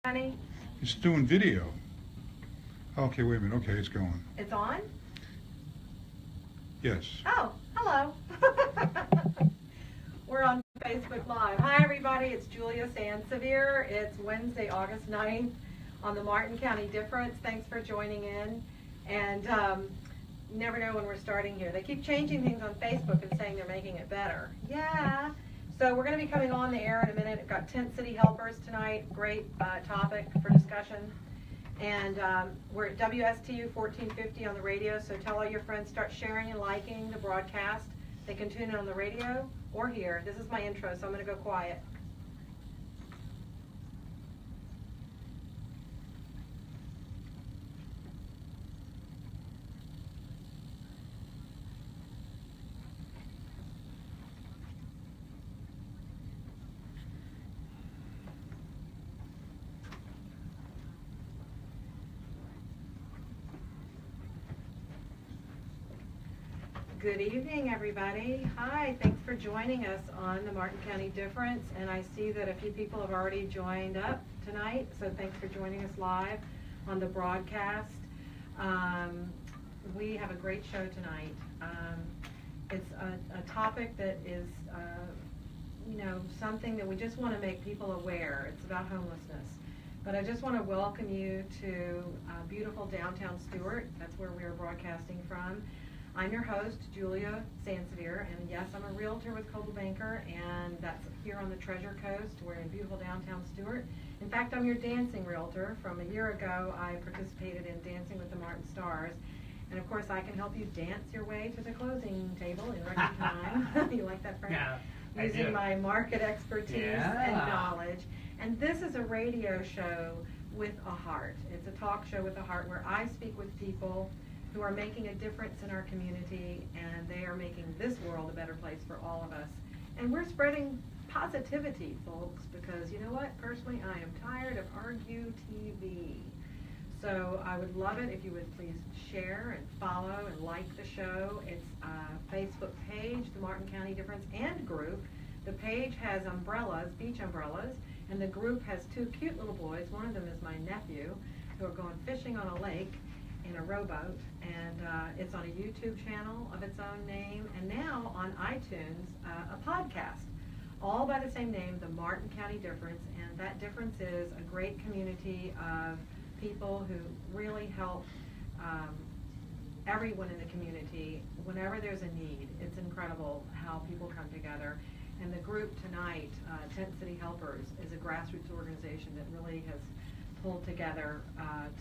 Honey? It's doing video. Okay, wait a minute. Okay, it's going. It's on? Yes. Oh, hello. We're on Facebook Live. Hi, everybody. It's Julia Sansevere. It's Wednesday, August 9th on the Martin County Difference. Thanks for joining in. And you never know when we're starting here. They keep changing things on Facebook and saying they're making it better. Yeah. So we're going to be coming on the air in a minute. We've got tent city helpers tonight. Great topic for discussion. And we're at WSTU 1450 on the radio, so tell all your friends, start sharing and liking the broadcast. They can tune in on the radio or here. This is my intro, so I'm going to go quiet. Good evening, everybody. Hi, thanks for joining us on the Martin County Difference. And I see that a few people have already joined up tonight, so thanks for joining us live on the broadcast. We have a great show tonight. It's a topic that is, something that we just want to make people aware. It's about homelessness. But I just want to welcome you to beautiful downtown Stuart. That's where we are broadcasting from. I'm your host, Julia Sansevere, and yes, I'm a realtor with Coldwell Banker, and that's here on the Treasure Coast. We're in beautiful downtown Stuart. In fact, I'm your dancing realtor. From a year ago, I participated in Dancing with the Martin Stars, and of course, I can help you dance your way to the closing table in record time. You like that, Frank? Yeah, using my market expertise and knowledge. And this is a radio show with a heart. It's a talk show with a heart where I speak with people who are making a difference in our community, and they are making this world a better place for all of us. And we're spreading positivity, folks, because you know what? Personally, I am tired of Argue TV. So I would love it if you would please share and follow and like the show. It's a Facebook page, the Martin County Difference, and group. The page has umbrellas, beach umbrellas, and the group has two cute little boys. One of them is my nephew, who are going fishing on a lake in a rowboat, and it's on a YouTube channel of its own name, and now on iTunes, a podcast, all by the same name, the Martin County Difference. And that difference is a great community of people who really help everyone in the community whenever there's a need. It's incredible how people come together. And the group tonight, Tent City Helpers, is a grassroots organization that really has pulled together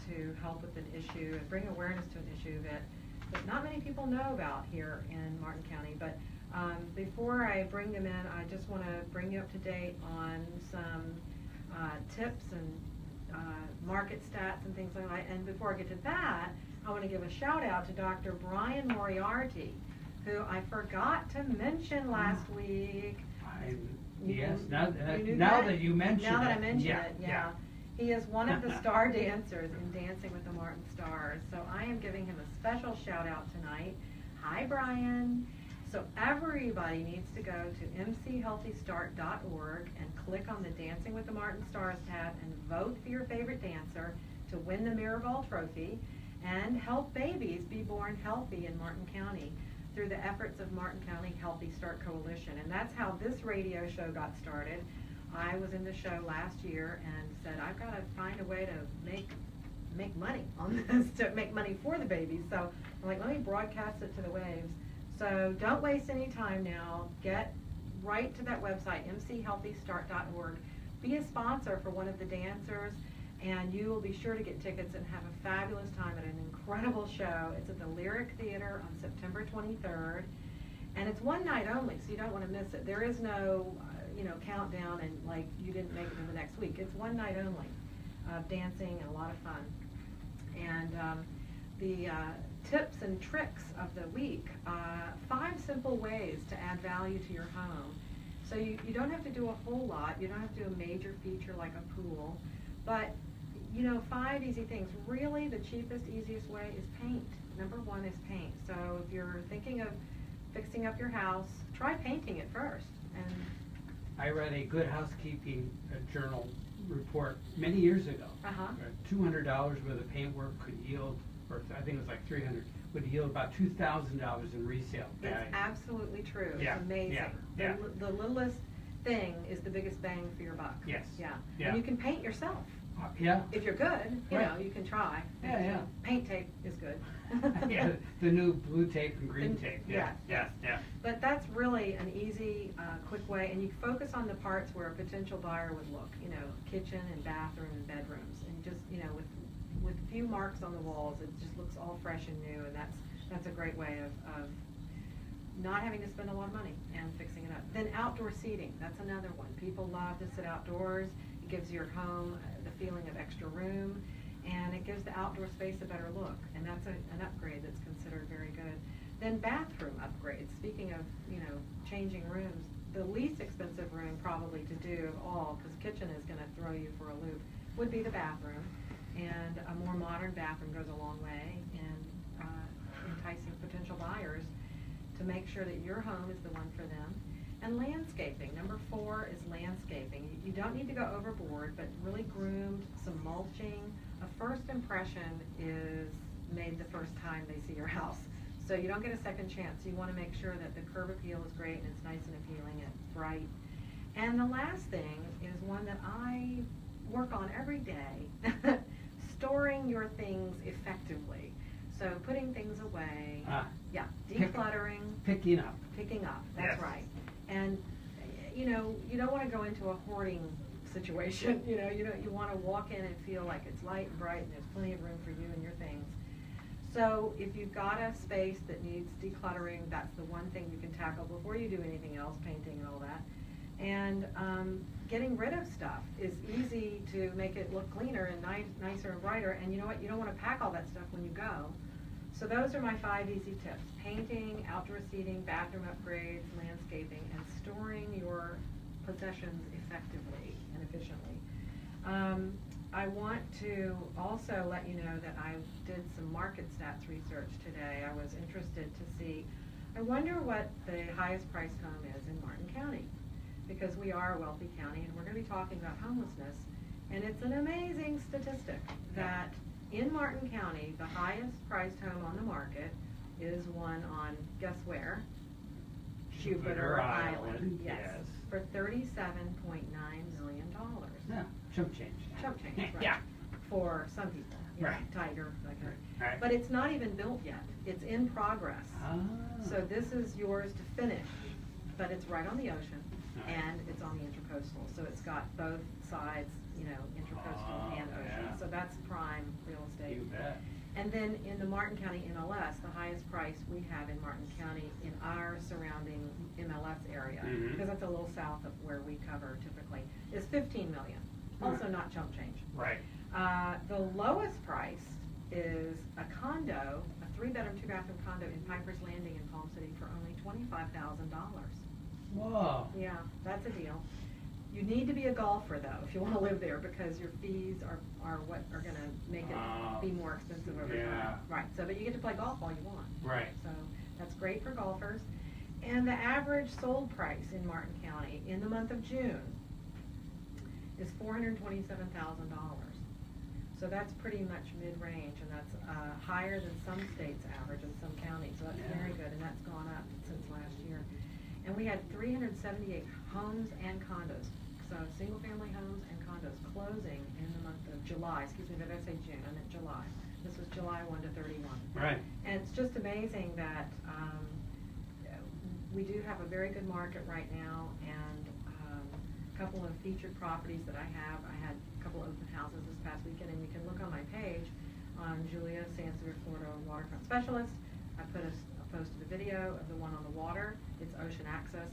to help with an issue and bring awareness to an issue that not many people know about here in Martin County. But before I bring them in, I just want to bring you up to date on some tips and market stats and things like that. And before I get to that, I want to give a shout out to Dr. Brian Moriarty, who I forgot to mention last week. Now that you mention it. Now that I mention it, yeah. He is one of the star dancers in Dancing with the Martin Stars, so I am giving him a special shout out tonight. Hi, Brian. So everybody needs to go to mchealthystart.org and click on the Dancing with the Martin Stars tab and vote for your favorite dancer to win the Mirrorball Trophy and help babies be born healthy in Martin County through the efforts of Martin County Healthy Start Coalition. And that's how this radio show got started. I was in the show last year and said, I've got to find a way to make money on this, to make money for the babies. So I'm like, let me broadcast it to the waves. So don't waste any time now. Get right to that website, mchealthystart.org. Be a sponsor for one of the dancers, and you will be sure to get tickets and have a fabulous time at an incredible show. It's at the Lyric Theater on September 23rd. And it's one night only, so you don't want to miss it. There is no countdown and like you didn't make it to the next week. It's one night only of dancing and a lot of fun. And the tips and tricks of the week, 5 simple ways to add value to your home. So you don't have to do a whole lot. You don't have to do a major feature like a pool. But 5 easy things. Really, the cheapest, easiest way is paint. Number 1 is paint. So if you're thinking of fixing up your house, try painting it first. And I read a Good Housekeeping journal report many years ago. Uh-huh. $200 worth of paintwork could yield, or I think it was like 300, would yield about $2,000 in resale value. It's absolutely true. Yeah, It's amazing. yeah, yeah. The littlest thing is the biggest bang for your buck. Yes. Yeah. Yeah. And you can paint yourself. Yeah. If you're good, you Right. know, you can try. Yeah, yeah. Paint tape is good. Yeah, the new blue tape and green And- tape. yes, Yeah, yeah. But that's really an easy, quick way, and you focus on the parts where a potential buyer would look, you know, kitchen and bathroom and bedrooms, and just, you know, with few marks on the walls, it just looks all fresh and new, and that's a great way of not having to spend a lot of money and fixing it up. Then outdoor seating, that's another one. People love to sit outdoors. It gives your home the feeling of extra room, and it gives the outdoor space a better look, and that's an upgrade that's considered very good. Then bathroom upgrades. Speaking of, you know, changing rooms, the least expensive room probably to do of all, because kitchen is going to throw you for a loop, would be the bathroom, and a more modern bathroom goes a long way in enticing potential buyers to make sure that your home is the one for them. And landscaping. Number 4 is landscaping. You don't need to go overboard, but really groomed, some mulching. A first impression is made the first time they see your house. So you don't get a second chance. You want to make sure that the curb appeal is great and it's nice and appealing and bright. And the last thing is one that I work on every day, storing your things effectively. So putting things away, yeah, decluttering. Picking up. Picking up, that's Yes. right. And, you know, you don't want to go into a hoarding situation. You know, you want to walk in and feel like it's light and bright and there's plenty of room for you and your things. So if you've got a space that needs decluttering, that's the one thing you can tackle before you do anything else, painting and all that. And getting rid of stuff is easy to make it look cleaner and nicer and brighter. And you know what? You don't want to pack all that stuff when you go. So those are my 5 easy tips: painting, outdoor seating, bathroom upgrades, landscaping, and storing your possessions effectively and efficiently. I want to also let you know that I did some market stats research today. I was interested to see, I wonder what the highest priced home is in Martin County, because we are a wealthy county and we're going to be talking about homelessness. And it's an amazing statistic that in Martin County, the highest priced home on the market is one on, guess where? Jupiter Island. Yes. For $37.9 million. Yeah, chump change. Chump change, right. Yeah. For some people. You know, Right. Tiger, like that. Right. But it's not even built yet. It's in progress. Ah. So this is yours to finish, but it's right on the ocean, Nice. and it's on the intercoastal. So it's got both sides, you know, intercoastal and ocean. yeah. So that's prime real estate. You bet. And then in the Martin County MLS, the highest price we have in Martin County in our surrounding MLS area, Mhm. because that's a little south of where we cover typically, is $15 million. Also not chump change. Right. The lowest price is a condo, a 3-bedroom, 2-bathroom condo in Piper's Landing in Palm City for only $25,000. Whoa. Yeah, that's a deal. You need to be a golfer though, if you want to live there, because your fees are what are going to make it be more expensive over Yeah. time. Right. So, but you get to play golf all you want. Right. So that's great for golfers. And the average sold price in Martin County in the month of June is $427,000. So that's pretty much mid-range, and that's higher than some states' average in some counties. So that's very good, and that's gone up since last year. And we had 378 homes and condos, so single-family homes and condos closing in the month of July. Excuse me, did I say June? I meant July. This was July 1 to 31. Right. And it's just amazing that we do have a very good market right now, and a couple of featured properties that I have. I had a couple of open houses this past weekend, and you can look on my page on Julia Sansevere, Florida Waterfront Specialist. I posted a video of the one on the water. It's ocean access,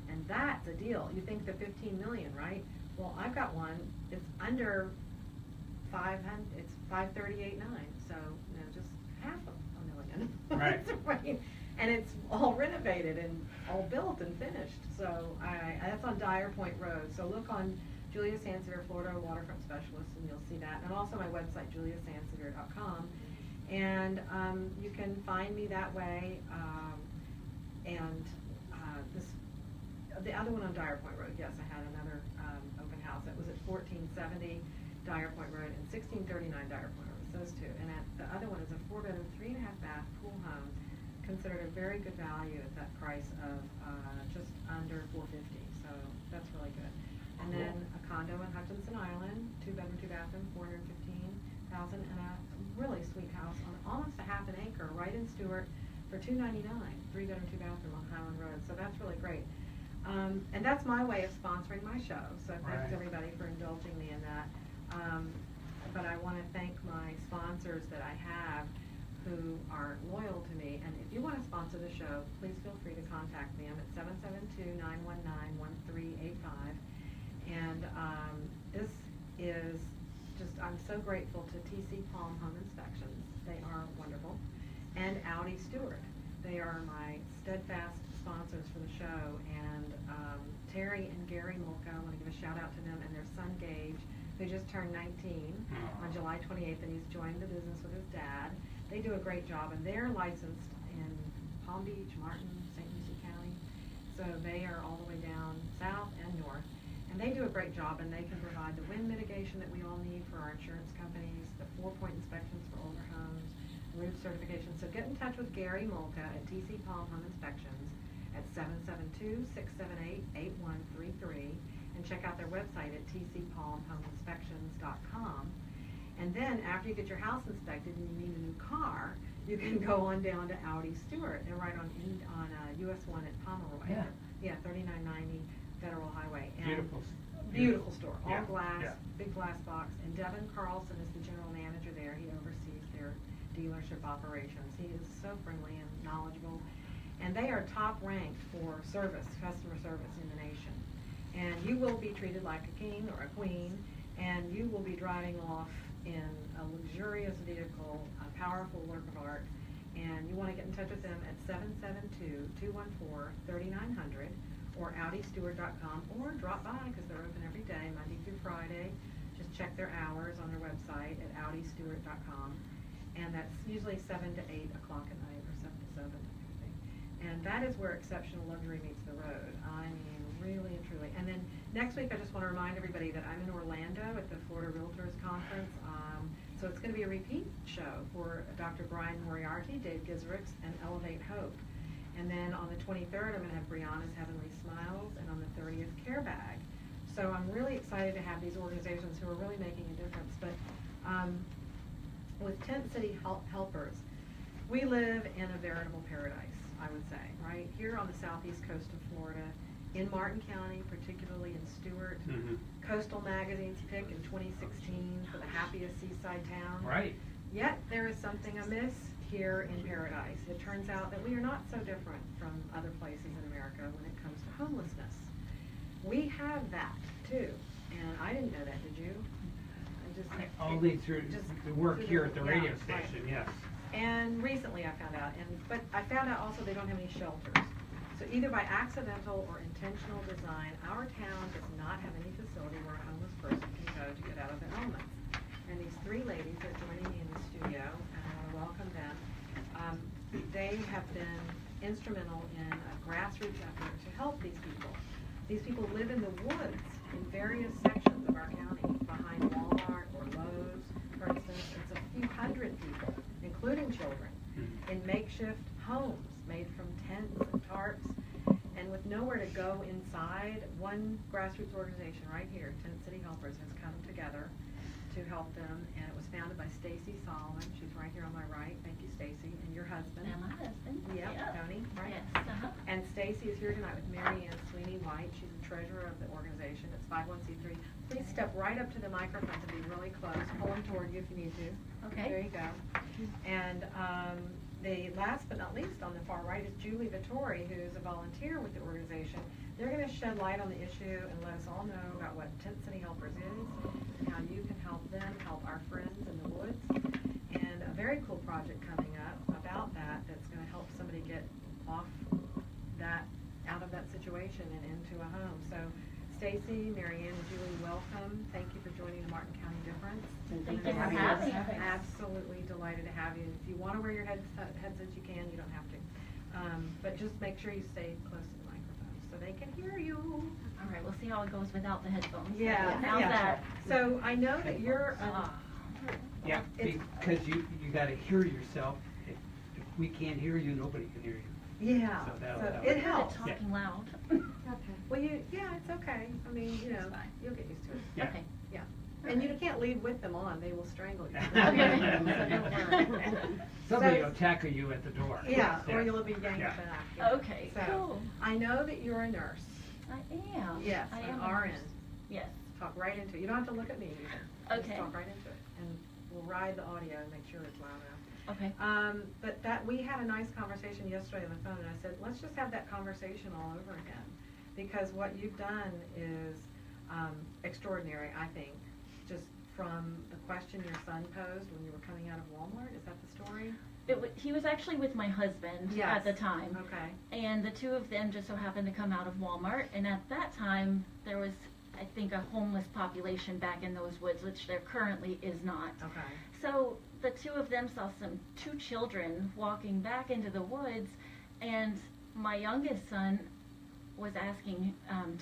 and that's a deal. You think the $15 million, right? Well, I've got one. It's under 500. It's 538.9. So you know, just half of a million. Right. Right. And it's all renovated and all built and finished. So that's on Dyer Point Road. So look on Julia Sansevere, Florida Waterfront Specialist, and you'll see that. And also my website, juliasansevere.com. And you can find me that way. And this the other one on Dyer Point Road, yes, I had another open house. That was at 1470 Dyer Point Road and 1639 Dyer Point Road. Those two. And the other one is a 4-bedroom, 3.5 bath pool home, considered a very good value at that price of just under $450. So that's really good. And then a condo in Hutchinson Island, 2-bedroom, 2-bathroom, $415,000, and a really sweet house on almost a half an acre right in Stewart for $299, 3-bedroom, 2-bathroom on Highland Road. So that's really great. And that's my way of sponsoring my show. So thanks everybody for indulging me in that. But I want to thank my sponsors that I have who are loyal to me. And if you want to sponsor the show, please feel free to contact me. I'm at 772-919-1385. And this is just, I'm so grateful to TC Palm Home Inspections. They are wonderful. And Audi Stewart. They are my steadfast sponsors for the show. And Terry and Gary Molka, I want to give a shout out to them, and their son Gage, who just turned 19 on July 28th, and he's joined the business with his dad. They do a great job, and they're licensed in Palm Beach, Martin, St. Lucie County. So they are all the way down south and north. And they do a great job, and they can provide the wind mitigation that we all need for our insurance companies, the 4-point inspections for older homes, roof certification. So get in touch with Gary Molka at TC Palm Home Inspections at 772-678-8133. And check out their website at tcpalmhomeinspections.com. And then after you get your house inspected and you need a new car, you can go on down to Audi Stewart. They're right on US 1 at Pomeroy. Yeah, 3990 Federal Highway. And beautiful store, all glass, big glass box. And Devin Carlson is the general manager there. He oversees their dealership operations. He is so friendly and knowledgeable. And they are top ranked for service, customer service in the nation. And you will be treated like a king or a queen, and you will be driving off in a luxurious vehicle, a powerful work of art. And you want to get in touch with them at 772-214-3900 or AudiStewart.com, or drop by because they're open every day, Monday through Friday. Just check their hours on their website at AudiStewart.com. And that's usually 7 to 8 o'clock at night, or 7 to 7, that kind of thing. And that is where exceptional luxury meets the road. I mean, really and truly. And then next week, I just want to remind everybody that I'm in Orlando at the Florida Realtors Conference. So it's going to be a repeat show for Dr. Brian Moriarty, Dave Gisricks, and Elevate Hope. And then on the 23rd, I'm going to have Brianna's Heavenly Smiles, and on the 30th, Care Bag. So I'm really excited to have these organizations who are really making a difference. But with Tent City Helpers, we live in a veritable paradise, I would say, right? Here on the southeast coast of Florida, in Martin County, particularly in Stewart. Coastal Magazine's pick in 2016 for the happiest seaside town. Right. Yet there is something amiss here in Paradise. It turns out that we are not so different from other places in America when it comes to homelessness. We have that too, and I didn't know that, did you? Only through the work here at the radio station, yes. And recently I found out, but I found out also they don't have any shelters. So either by accidental or intentional design, our town does not have any facility where a homeless person can go to get out of their elements. And these three ladies are joining me in the studio, and I want to welcome them. They have been instrumental in a grassroots effort to help these people. These people live in the woods in various sections of our county, behind Walmart or Lowe's, for instance. It's a few hundred people, including children, in makeshift homes made from tents and tarps, and with nowhere to go inside. One grassroots organization right here, Tent City Helpers, has come together to help them, and it was founded by Stacey Solomon. She's right here on my right. Thank you, Stacey. And your husband. And my husband. Yep, Tony, right? Yes, And Stacey is here tonight with Marianne Sweeney White. She's the treasurer of the organization. It's 501c3. Please step right up to the microphone to be really close. Pull them toward you if you need to. Okay. There you go. And the last but not least on the far right is Julie Vittori, who's a volunteer with the organization. They're going to shed light on the issue and let us all know about what Tent City Helpers is and how you can help them help our friends in the woods. And a very cool project coming up about that that's going to help somebody get off that, out of that situation and into a home. So Stacey, Marianne, and Julie, welcome. Thank you for joining the Martin County Difference. Thank you for having us. Absolutely delighted to have you. If you want to wear your headsets, you can. You don't have to. But just make sure you stay close to the microphone. So so they can hear you. All right, we'll see how it goes without the headphones. Yeah, How's yeah. that? So I know that you're, Yeah, It's- because you gotta hear yourself. If we can't hear you, nobody can hear you. yeah, So that'll so help. it Good at helps. talking loud. Well, yeah, it's okay. I mean, you know, It's fine. you'll get used to it. Yeah. Okay. Yeah. And you can't leave with them on, they will strangle you. Okay. Somebody So- will tackle you at the door. Yeah, or Yeah. you'll be yanked Yeah. back. yeah. Okay, So, cool. I know that you're a nurse. I am. Yes, I an am. RN. Yes. Talk right into it. You don't have to look at me even. Just Okay. talk right into it. And we'll ride the audio and make sure it's loud enough. Okay. But we had a nice conversation yesterday on the phone, and I said, let's just have that conversation all over again. Because what you've done is extraordinary, I think. Just from the question your son posed when you were coming out of Walmart, is that the story? He was actually with my husband Yes. at the time. Okay. And the two of them just so happened to come out of Walmart. And at that time, there was, I think, a homeless population back in those woods, which there currently is not. Okay. So the two of them saw two children walking back into the woods, and my youngest son was asking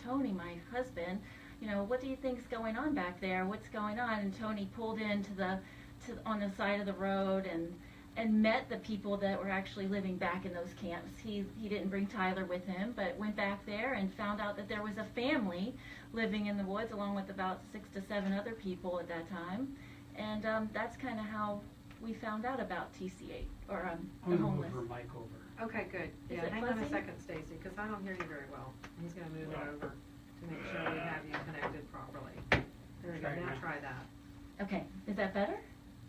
Tony, my husband, you know, what do you think's going on back there? What's going on? And Tony pulled into on the side of the road and met the people that were actually living back in those camps. He didn't bring Tyler with him, but went back there and found out that there was a family living in the woods along with about 6 to 7 other people at that time. And that's kind of how we found out about TC8, or I'm the gonna homeless. move her mic over. Okay, good. Is Yeah, it hang on a fuzzy? second, Stacy, because I don't hear you very well. He's gonna move it over to make sure we have you connected properly. There we go, Try now that. try that. Okay, is that better?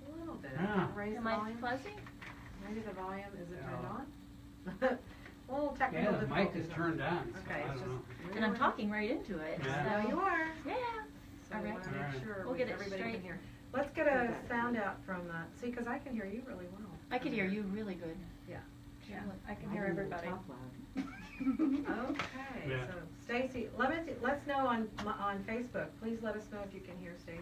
A little bit. Ah. Raise the Am I volume. fuzzy? Maybe the volume, is it turned Yeah. on? A little technical Yeah, the mic difficulties. is turned on, so Okay, I it's don't know. just. And I'm talking right into it. Yeah. So you are. Yeah. So All we right. wanna make Alright. sure We'll get it everybody can straight. hear. Let's get a sound out from, see, because I can hear you really well. I could hear you really good. Yeah. Yeah. I can hear everybody. Okay, Yeah. so Stacy, let's know on Facebook. Please let us know if you can hear Stacy.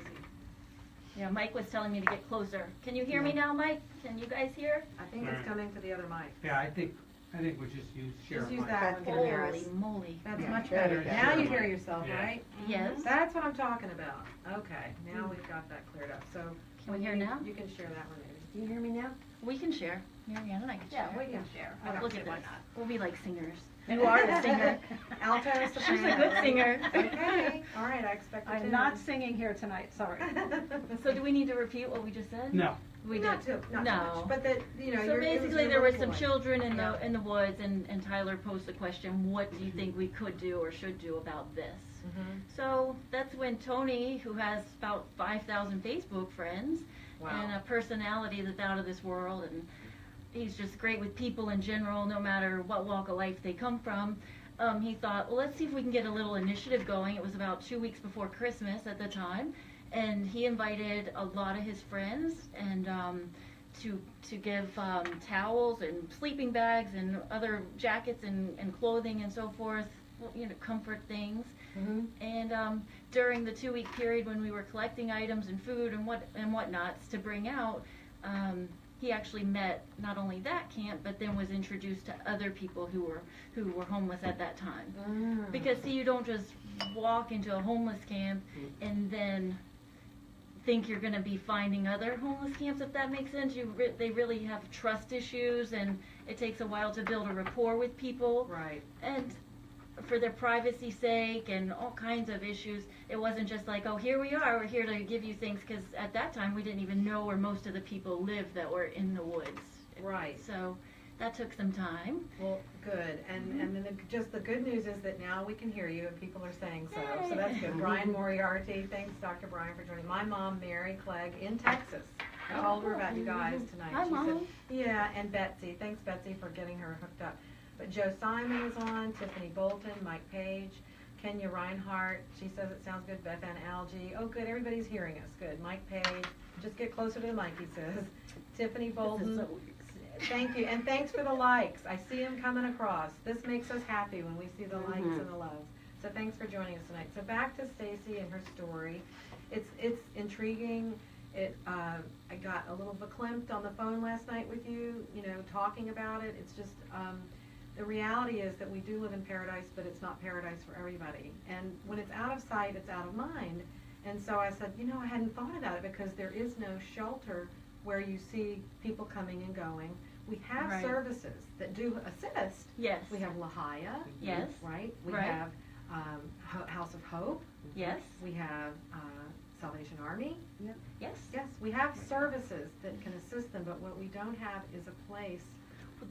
Yeah, Mike was telling me to get closer. Can you hear me now, Mike? Can you guys hear? I think it's Alright. coming to the other mic. Yeah, I think we just share Just a use mic. that one. Can hear us. Holy moly. That's Yeah, much there better. you go. Now you hear yourself, Yeah. right? Yes. That's what I'm talking about. Okay, now we've got that cleared up. So Can we when hear you- now? You can share that one maybe. Do you hear me now? We can share. Marianne and I can share. Yeah, we can share. I don't Look see at why this. not. We'll be like singers. You are the singer. Alto, soprano. She's a good right? singer. Okay, all right, I expect a I'm tune. not singing here tonight, sorry. So do we need to repeat what we just said? No, We Not did. too, not No. too much, but that, you know, So you're. it was basically, your there were little some boy. children in Yeah. the woods, and Tyler posed the question, what do you think we could do or should do about this? Mhm. So that's when Tony, who has about 5,000 Facebook friends, and Wow. a personality that's out of this world, and he's just great with people in general, no matter what walk of life they come from. He thought, well, let's see if we can get a little initiative going. It was about 2 weeks before Christmas at the time, and he invited a lot of his friends and to give towels and sleeping bags and other jackets and clothing and so forth, you know, comfort things. Mhm. And during the 2-week period when we were collecting items and food and whatnots to bring out, he actually met not only that camp, but then was introduced to other people who were homeless at that time. Mm. Because see, you don't just walk into a homeless camp and then think you're going to be finding other homeless camps, if that makes sense. They really have trust issues, and it takes a while to build a rapport with people. Right. And for their privacy's sake and all kinds of issues, it wasn't just like, oh, here we are, we're here to give you things, because at that time we didn't even know where most of the people lived that were in the woods. Right. So that took some time. Well, good. And then just the good news is that now we can hear you and people are saying so. So that's good. Brian Moriarty, thanks Dr. Brian for joining. My mom, Mary Clegg in Texas. I told her about you guys tonight. Hi, She Mom. said, yeah, and Betsy. Thanks, Betsy, for getting her hooked up. But Joe Simon is on, Tiffany Bolton, Mike Page, Kenya Reinhart. She says it sounds good. Beth Ann Algie. Oh, good. Everybody's hearing us. Good. Mike Page. Just get closer to the mic, he says. Tiffany Bolton. Thank you. And thanks for the likes. I see them coming across. This makes us happy when we see the likes and the loves. So thanks for joining us tonight. So back to Stacey and her story. It's intriguing. I got a little verklempt on the phone last night with you, talking about it. It's just, the reality is that we do live in paradise, but it's not paradise for everybody. And when it's out of sight, it's out of mind. And so I said, you know, I hadn't thought about it because there is no shelter where you see people coming and going. We have Right. services that do assist. Yes. We have Lahia. Yes. Right? We Right. have House of Hope. Yes. We have Salvation Army. Yes. Yes, we have services that can assist them, but what we don't have is a place.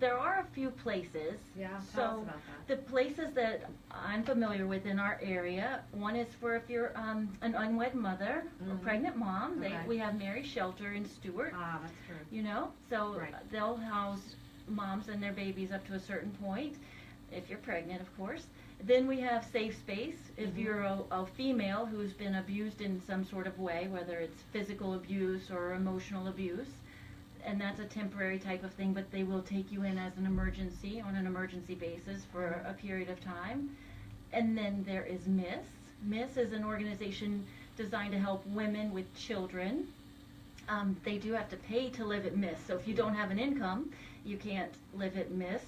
There are a few places. Yeah, tell us So about that. the places that I'm familiar with in our area, one is for if you're an unwed mother or Mhm. pregnant mom. Okay. We have Mary Shelter in Stewart. Ah, that's true. You know, so Right. they'll house moms and their babies up to a certain point, if you're pregnant, of course. Then we have Safe Space, if Mhm. you're a female who's been abused in some sort of way, whether it's physical abuse or emotional abuse, and that's a temporary type of thing, but they will take you in as an emergency, on an emergency basis for a period of time. And then there is MISS. MISS is an organization designed to help women with children. They do have to pay to live at MISS, so if you don't have an income, you can't live at MISS.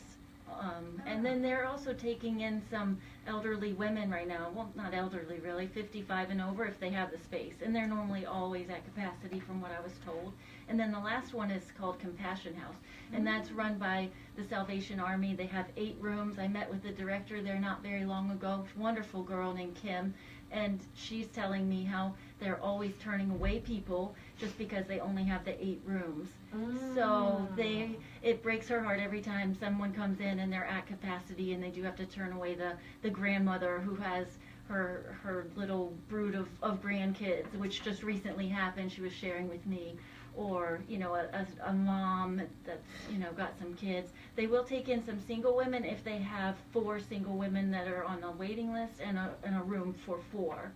And then they're also taking in some elderly women right now, well, not elderly really, 55 and over if they have the space. And they're normally always at capacity from what I was told. And then the last one is called Compassion House, and that's run by the Salvation Army. They have 8 rooms. I met with the director there not very long ago, wonderful girl named Kim, and she's telling me how they're always turning away people just because they only have the 8 rooms. So it breaks her heart every time someone comes in and they're at capacity and they do have to turn away the grandmother who has her little brood of grandkids, which just recently happened, she was sharing with me. Or, you know, a mom that's, you know, got some kids. They will take in some single women if they have 4 single women that are on a waiting list and a room for 4.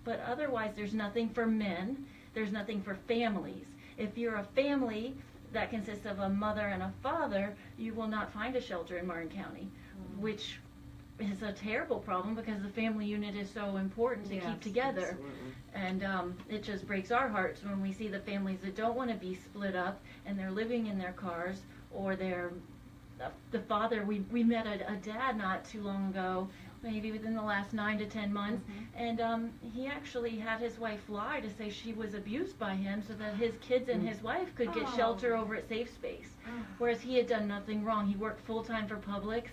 But otherwise, there's nothing for men. There's nothing for families. If you're a family that consists of a mother and a father, you will not find a shelter in Martin County, which is a terrible problem because the family unit is so important to keep together. And it just breaks our hearts when we see the families that don't want to be split up and they're living in their cars, or they're the father. We met a dad not too long ago, maybe within the last 9 to 10 months, and he actually had his wife lie to say she was abused by him so that his kids and his wife could get shelter over at Safe Space, whereas he had done nothing wrong. He worked full-time for Publix,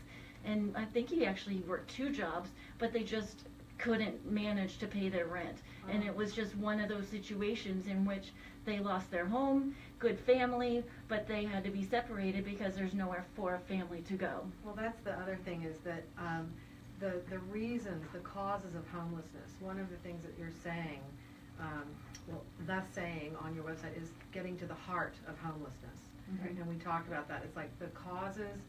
and I think he actually worked 2 jobs, but they just couldn't manage to pay their rent. And it was just one of those situations in which they lost their home, good family, but they had to be separated because there's nowhere for a family to go. Well, that's the other thing is that the reasons, the causes of homelessness, one of the things that you're saying, thus saying on your website is getting to the heart of homelessness. Mhm. And we talked about that. It's like the causes,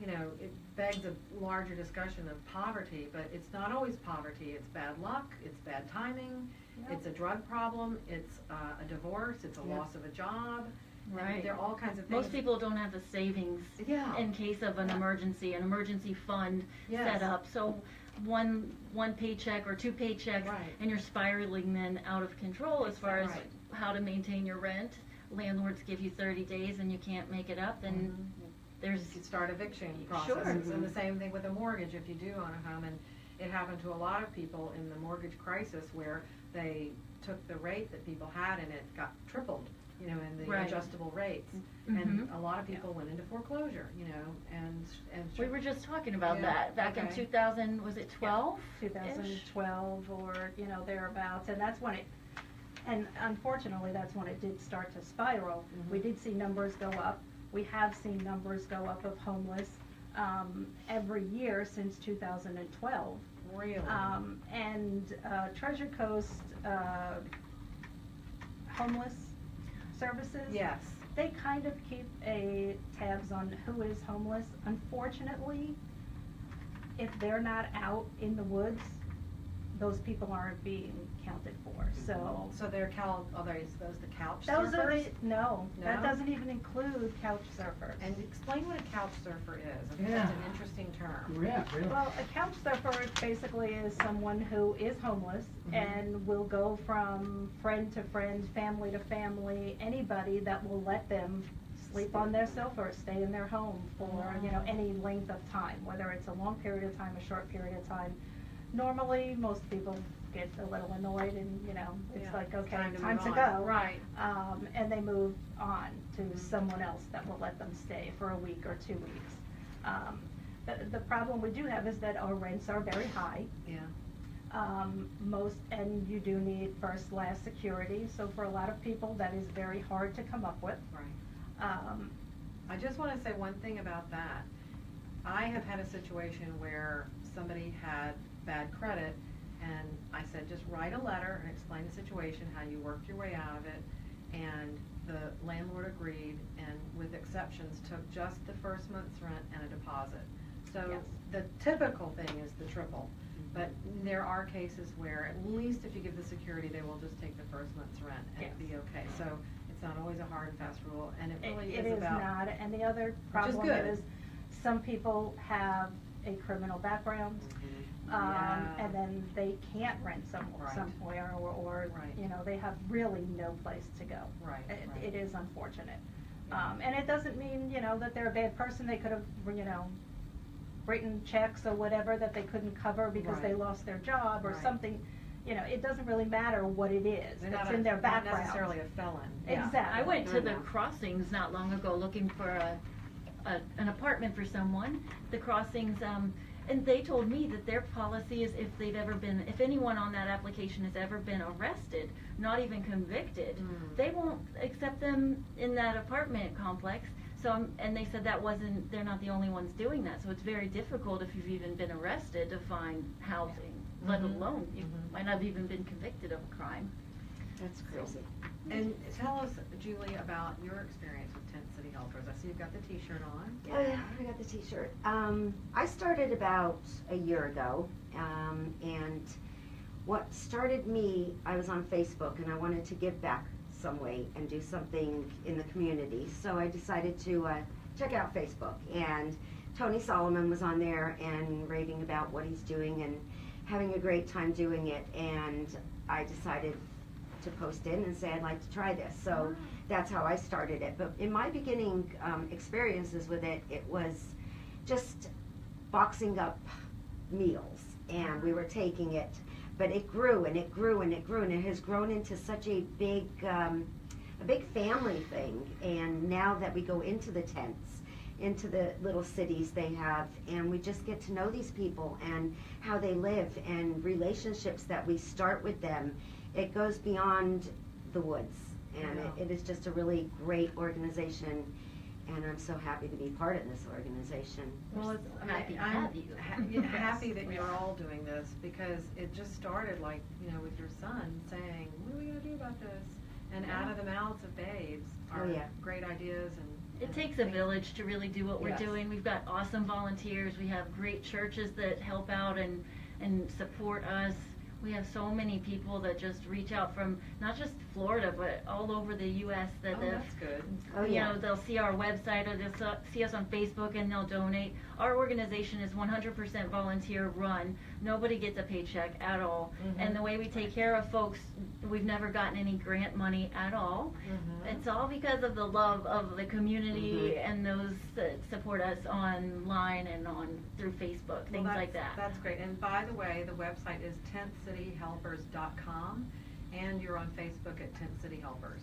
you know, it begs a larger discussion of poverty, but it's not always poverty. It's bad luck, it's bad timing, it's a drug problem, it's a divorce, it's a loss of a job. Right. There are all kinds of things. Most people don't have the savings in case of an emergency fund set up. So one paycheck or 2 paychecks, and you're spiraling then out of control as far as how to maintain your rent. Landlords give you 30 days and you can't make it up, then there's... You start eviction processes. And the same thing with a mortgage if you do own a home. And it happened to a lot of people in the mortgage crisis where they took the rate that people had and it got tripled, you know, in the adjustable rates. And a lot of people went into foreclosure, you know, and we were just talking about that back in 2000, was it 12? 2012 or, you know, thereabouts. And that's when it, and unfortunately, that's when it did start to spiral. We did see numbers go up. We have seen numbers go up of homeless every year since 2012. Really? And Treasure Coast homeless services. Yes. They kind of keep tabs on who is homeless. Unfortunately, if they're not out in the woods, those people aren't being counted for. So they're are those the couch those surfers? are no, that doesn't even include couch surfers. And explain what a couch surfer is. I think that's an interesting term. Yeah, really. Well, a couch surfer basically is someone who is homeless and will go from friend to friend, family to family, anybody that will let them sleep on their sofa or stay in their home for, you know, any length of time, whether it's a long period of time, a short period of time. Normally, most people get a little annoyed and, you know, it's Yeah, like, okay, time to time move to on. go. Right. And they move on to someone else that will let them stay for a week or 2 weeks. The problem we do have is that our rents are very high. Yeah. And you do need first, last security, so for a lot of people, that is very hard to come up with. Right. I just want to say one thing about that. I have had a situation where somebody had bad credit, and I said, just write a letter and explain the situation, how you worked your way out of it, and the landlord agreed, and with exceptions, took just the first month's rent and a deposit. So Yes. the typical thing is the triple, but there are cases where at least if you give the security, they will just take the first month's rent and Yes. be okay. So it's not always a hard and fast rule, and it really It is is about. not, and the other problem good. is, some people have a criminal background, Yeah. and then they can't rent Right. somewhere, or, Right. you know, they have really no place to go. Right, right. It is unfortunate. Yeah. And it doesn't mean, you know, that they're a bad person, they could have, you know, written checks or whatever that they couldn't cover because they Right. lost their job or Right. something. You know, it doesn't really matter what it is, They're it's not in their background. Not necessarily a felon. Yeah. Exactly. I went to the Mhm. crossings not long ago looking for an apartment for someone. The crossings, and they told me that their policy is if anyone on that application has ever been arrested, not even convicted, they won't accept them in that apartment complex. So, and they said they're not the only ones doing that. So it's very difficult if you've even been arrested to find housing, let alone you might not have even been convicted of a crime. That's crazy. And tell us, Julie, about your experience with Tent City Helpers. I see you've got the T-shirt on. Oh yeah, I got the T-shirt. I started about a year ago, and what started me, I was on Facebook and I wanted to give back some way and do something in the community. So I decided to check out Facebook, and Tony Solomon was on there and raving about what he's doing and having a great time doing it, and I decided to post in and say I'd like to try this. So that's how I started it. But in my beginning experiences with it, it was just boxing up meals, and we were taking it, but it grew and it grew and it grew, and it has grown into such a big family thing. And now that we go into the tents, into the little cities they have, and we just get to know these people and how they live and relationships that we start with them. It goes beyond the woods, and it is just a really great organization, and I'm so happy to be part of this organization. Well, it's, Happy to I'm have you. happy that you're all doing this, because it just started like, you know, with your son saying, what are we gonna do about this? And out of the mouths of babes are great ideas and. It takes a village to really do what we're Yes. doing. We've got awesome volunteers. We have great churches that help out and support us. We have so many people that just reach out from not just Florida, but all over the U.S. that That's good. Oh, you yeah. know, they'll see our website or they'll see us on Facebook and they'll donate. Our organization is 100% volunteer run. Nobody gets a paycheck at all. And the way we take care of folks, we've never gotten any grant money at all. It's all because of the love of the community and those that support us online and through Facebook, things like that. That's great. And by the way, the website is tentcityhelpers.com, and you're on Facebook at Tent City Helpers.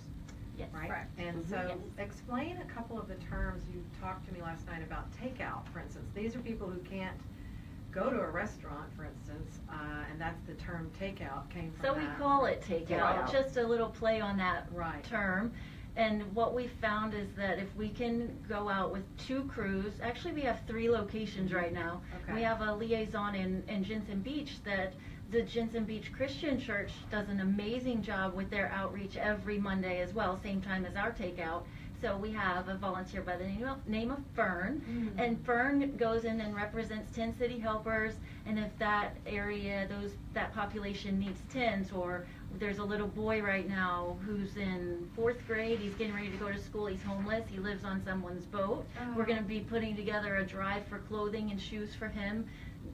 Yes. Right? Correct. And so Yes. explain a couple of the terms. You talked to me last night about takeout, for instance. These are people who can't go to a restaurant, for instance, and that's the term takeout came from So that. we call it takeout, Takeout. just a little play on that Right. term. And what we found is that if we can go out with 2 crews, actually we have 3 locations right now. Okay. We have a liaison in Jensen Beach that the Jensen Beach Christian Church does an amazing job with their outreach every Monday as well, same time as our takeout. So we have a volunteer by the name of Fern, and Fern goes in and represents 10 City Helpers, and if that area, that population needs tents, or there's a little boy right now who's in 4th grade, he's getting ready to go to school, he's homeless, he lives on someone's boat. We're going to be putting together a drive for clothing and shoes for him.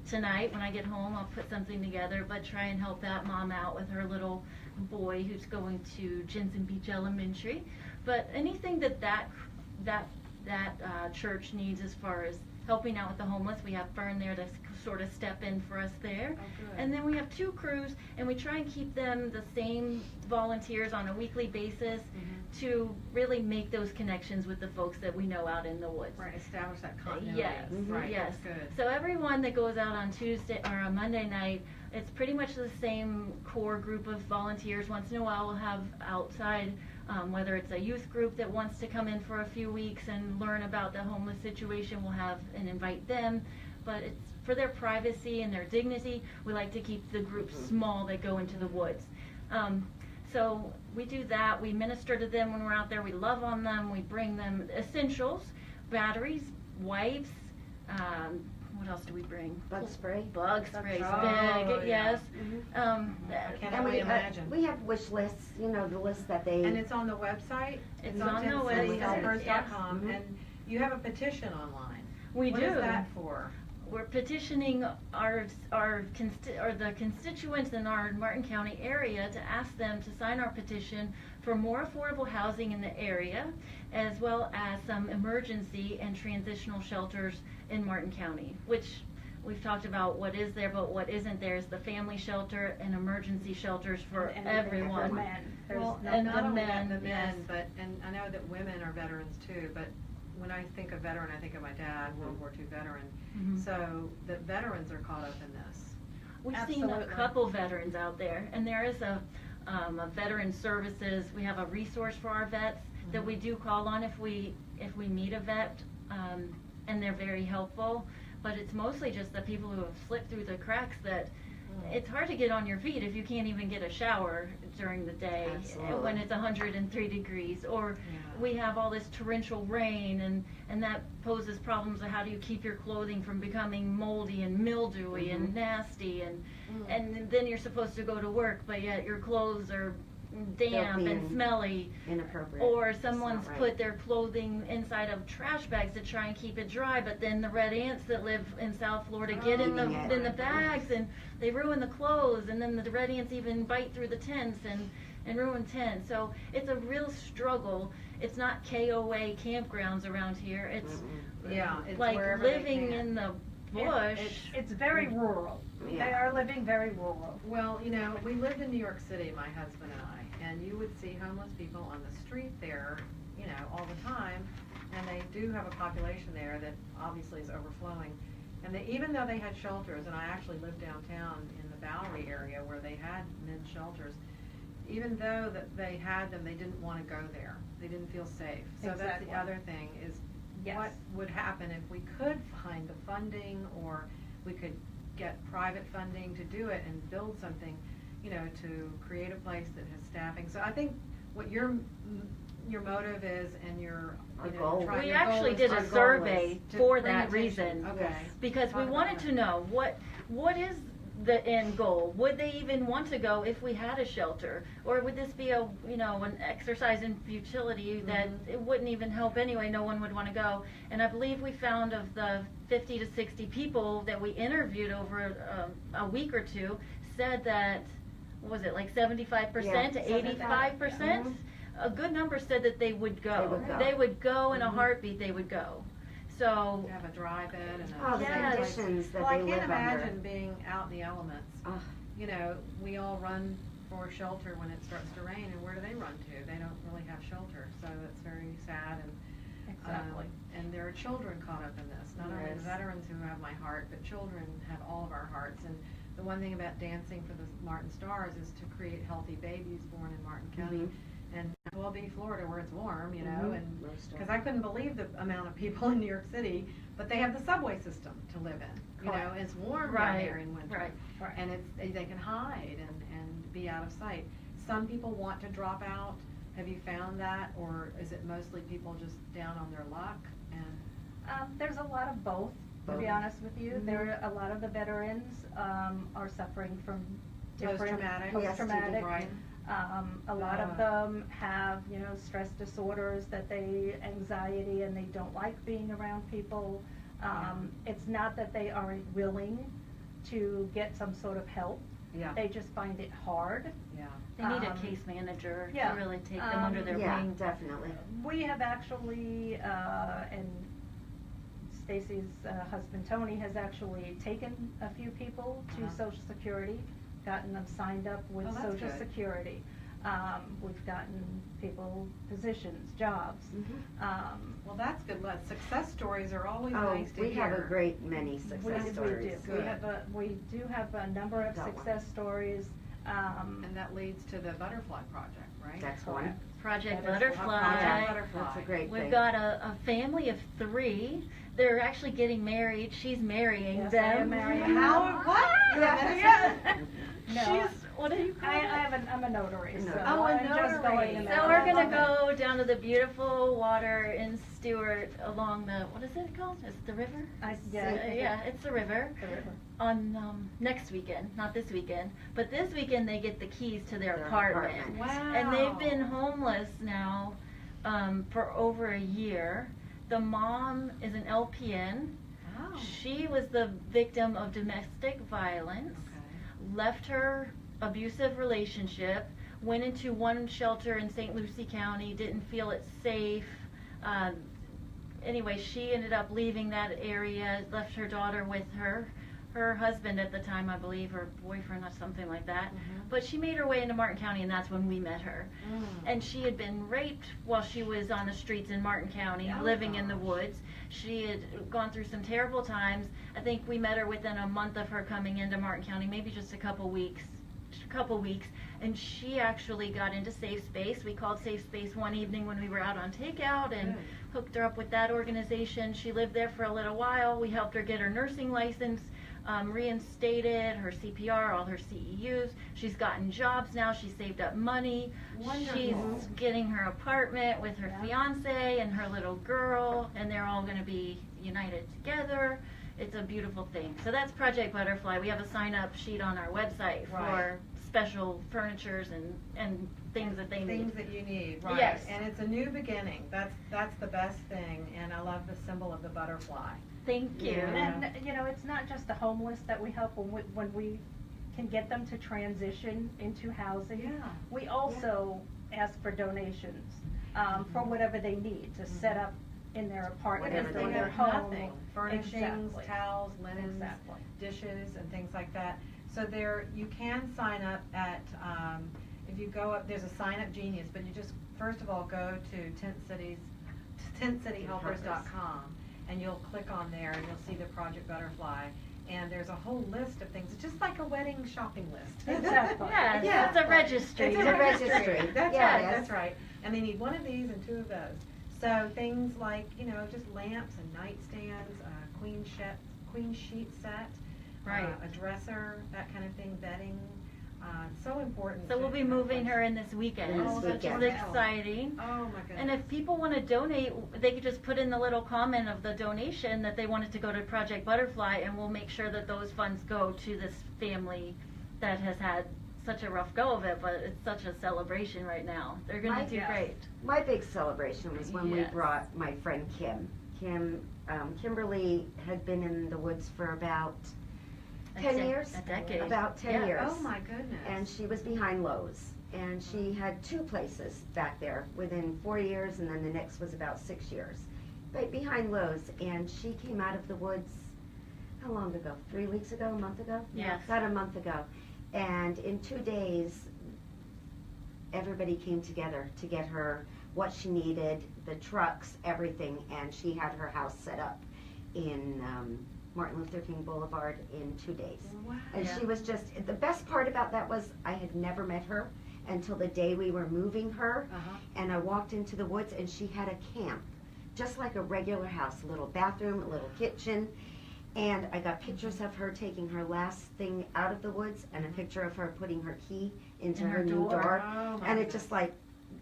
Tonight when I get home, I'll put something together, but try and help that mom out with her little boy who's going to Jensen Beach Elementary. But anything that that church needs as far as helping out with the homeless. We have Fern there to sort of step in for us there. Oh, good. And then we have 2 crews, and we try and keep them the same volunteers on a weekly basis to really make those connections with the folks that we know out in the woods. Right, establish that continuity. Yes, Right, yes. that's good. So everyone that goes out on Tuesday or on Monday night, it's pretty much the same core group of volunteers. Once in a while, we'll have outside, whether it's a youth group that wants to come in for a few weeks and learn about the homeless situation, we'll have and invite them. But it's for their privacy and their dignity. We like to keep the group small that go into the woods. So we do that. We minister to them when we're out there. We love on them. We bring them essentials, batteries, wipes. What else do we bring? Bug spray. Bug spray's Oh, big, yeah. yes. I can't And only imagine. we have wish lists, you know, the list that they. And it's on the website? It's on the website, TennessseeHelpers.com, yes. and you have a petition online. We What do. is that for? We're petitioning the constituents in our Martin County area to ask them to sign our petition for more affordable housing in the area, as well as some emergency and transitional shelters in Martin County, which we've talked about what is there, but what isn't there is the family shelter and emergency shelters for And everyone. for men. There's Well, no- and not the only that, men, the men, yes. but, and I know that women are veterans too, but when I think of veteran, I think of my dad, World War II veteran. Mhm. So the veterans are caught up in this. We've seen a Absolutely. couple veterans out there, and there is a veteran services. We have a resource for our vets that we do call on if we meet a vet, and they're very helpful. But it's mostly just the people who have slipped through the cracks that it's hard to get on your feet if you can't even get a shower during the day Absolutely. when it's 103 degrees, or Yeah. we have all this torrential rain, and that poses problems of how do you keep your clothing from becoming moldy and mildewy and nasty, and then you're supposed to go to work, but yet your clothes are damp Filthy and and smelly. Inappropriate. Or It's not someone's right. put their clothing inside of trash bags to try and keep it dry, but then the red ants that live in South Florida get in Eating it. the bags and they ruin the clothes, and then the red ants even bite through the tents and ruin tents. So it's a real struggle. It's not KOA campgrounds around here. It's Yeah, it's like wherever they living can. in the bush. It's very rural. Yeah. They are living very rural. Well, you know, we lived in New York City, my husband and I, and you would see homeless people on the street there, you know, all the time, and they do have a population there that obviously is overflowing. And they, even though they had shelters, and I actually lived downtown in the Bowery area where they had men's shelters, even though that they had them, they didn't want to go there. They didn't feel safe. So that's Exactly. the other thing is Yes. what would happen if we could find the funding, or we could get private funding to do it and build something, you know, to create a place that has staffing. So I think what your motive is, and your, Our you know, goal. trying- We your goal actually is did to- a goal survey is to for bring that attention. reason. Okay. Because we Talk about wanted that. to know what is the end goal? Would they even want to go if we had a shelter? Or would this be an exercise in futility that it wouldn't even help anyway, no one would want to go? And I believe we found of the 50 to 60 people that we interviewed over a week or two said that, what was it, like 75% to 85%? A good number said that they would go. They would go. They would go in a heartbeat, they would go. So, To have a dry bed and Oh, the Yes. conditions that Well, I they can't live under. imagine being out in the elements. Ugh. You know, we all run for shelter when it starts to rain, and where do they run to? They don't really have shelter, so it's very sad, and Exactly. and there are children caught up in this. Not only the Yes. veterans who have my heart, but children have all of our hearts. And the one thing about dancing for the Martin Stars is to create healthy babies born in Martin County. And well, be Florida where it's warm, you know, and Most because I couldn't believe the amount of people in New York City, but they have the subway system to live in, you know, Correct. and it's warm down Right, there in winter, right. Right. and they can hide and be out of sight. Some people want to drop out. Have you found that, or is it mostly people just down on their luck? And There's a lot of both, to be Both. honest with you. There are a lot of the veterans are suffering from different Post-traumatic. post-traumatic. Right. A lot of them have, stress disorders, anxiety, and they don't like being around people. It's not that they aren't willing to get some sort of help. Yeah. They just find it hard. Yeah. They need a Um, case manager yeah. to really take them under their Yeah, wing. definitely. We have actually, and Stacy's husband Tony has actually taken a few people to Uh-huh. Social Security, gotten them signed up with Oh, that's Social good. Security. We've gotten people positions, jobs. Well, that's good. Success stories are always Oh, nice to we hear. have a great many success We stories. do. Good. We do have a number of Got one. success stories. And that leads to the butterfly project, right? That's one. Project That is Butterfly. Project Butterfly. That's a great We've thing. got a family of 3. They're actually getting married. She's marrying Yes, them. I am marrying How? them. What? Yeah. No. She's, what do you call it? I'm a notary, so Oh, a I'm just going notary. to So marry we're them. gonna go down to the beautiful water in Stewart along the, what is it called? Is it the river? Yeah, it's the river. The river. On next weekend, not this weekend, but this weekend they get the keys to their Their apartment. apartment. Wow. And they've been homeless now for over a year. The mom is an LPN. Oh. She was the victim of domestic violence, Okay. left her abusive relationship, went into one shelter in St. Lucie County, didn't feel it safe. Anyway, she ended up leaving that area, left her daughter with her husband at the time, I believe, or boyfriend or something like that. But she made her way into Martin County, and that's when we met her. And she had been raped while she was on the streets in Martin County, Oh, living in the gosh. woods. She had gone through some terrible times. I think we met her within a month of her coming into Martin County, maybe just a couple weeks. And she actually got into Safe Space. We called Safe Space one evening when we were out on takeout and Good. hooked her up with that organization. She lived there for a little while. We helped her get her nursing license reinstated, her CPR, all her CEUs. She's gotten jobs now. She saved up money. Wonderful. She's getting her apartment with her Yeah. fiance and her little girl, and they're all going to be united together. It's a beautiful thing. So that's Project Butterfly. We have a sign-up sheet on our website Right. for special furnitures and things that they Things need. that you need, right? Yes. And it's a new beginning. That's the best thing. And I love the symbol of the butterfly. Thank you. Yeah. And, it's not just the homeless that we help when we can get them to transition into housing. Yeah. We also ask for donations, for whatever they need to set up in their apartment Whatever or they their need. home. Nothing. Furnishings, Exactly. towels, linens, Exactly. dishes, and things like that. So you can sign up at, if you go up, there's a Sign Up Genius, but you just, first of all, go to tentcityhelpers.com, and you'll click on there and you'll see the Project Butterfly. And there's a whole list of things. It's just like a wedding shopping list. Exactly. Yeah, Yeah. it's a registry. It's It's a a registry. registry. That's Yeah, right, it is. that's right. And they need one of these and 2 of those. So things like, just lamps and nightstands, queen sheet set, Right. a dresser, that kind of thing, bedding. So important. So to we'll be have moving place. her in this weekend, In this which is weekend. exciting. Oh my goodness. And if people want to donate, they could just put in the little comment of the donation that they wanted to go to Project Butterfly, and we'll make sure that those funds go to this family that has had such a rough go of it, but it's such a celebration right now. They're going My- to do Yes. great. My big celebration was when we Yes. brought my friend Kim. Kimberly had been in the woods for about 10 years. A decade. About 10 Yeah. years. Oh my goodness. And she was behind Lowe's. And she had 2 places back there within 4 years, and then the next was about 6 years. But behind Lowe's, and she came out of the woods, how long ago? 3 weeks ago, a month ago? Yes. About a month ago. And in 2 days, everybody came together to get her what she needed, the trucks, everything, and she had her house set up in Martin Luther King Boulevard in 2 days. Wow. And Yeah. she was just, the best part about that was I had never met her until the day we were moving her. Uh-huh. And I walked into the woods and she had a camp, just like a regular house, a little bathroom, a little kitchen. And I got pictures of her taking her last thing out of the woods and a picture of her putting her key into In her her new door. door. Oh, my And it's goodness. just like,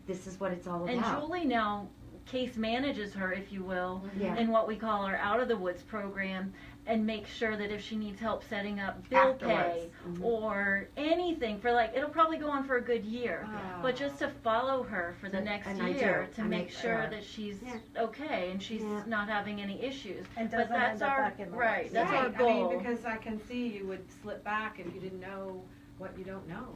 this is what it's all And about. Julie now case manages her, if you will, Yeah. in what we call our Out of the Woods program, and make sure that if she needs help setting up bill pay Afterwards. Mhm. or anything for it'll probably go on for a good year, Oh. but just to follow her for the next And I year do. to I make make sure sure. that she's Yeah. okay and she's Yeah. not having any issues. And But doesn't that's end up our back in the right. woods. That's our Right. goal. I mean, because I can see you would slip back if you didn't know what you don't know.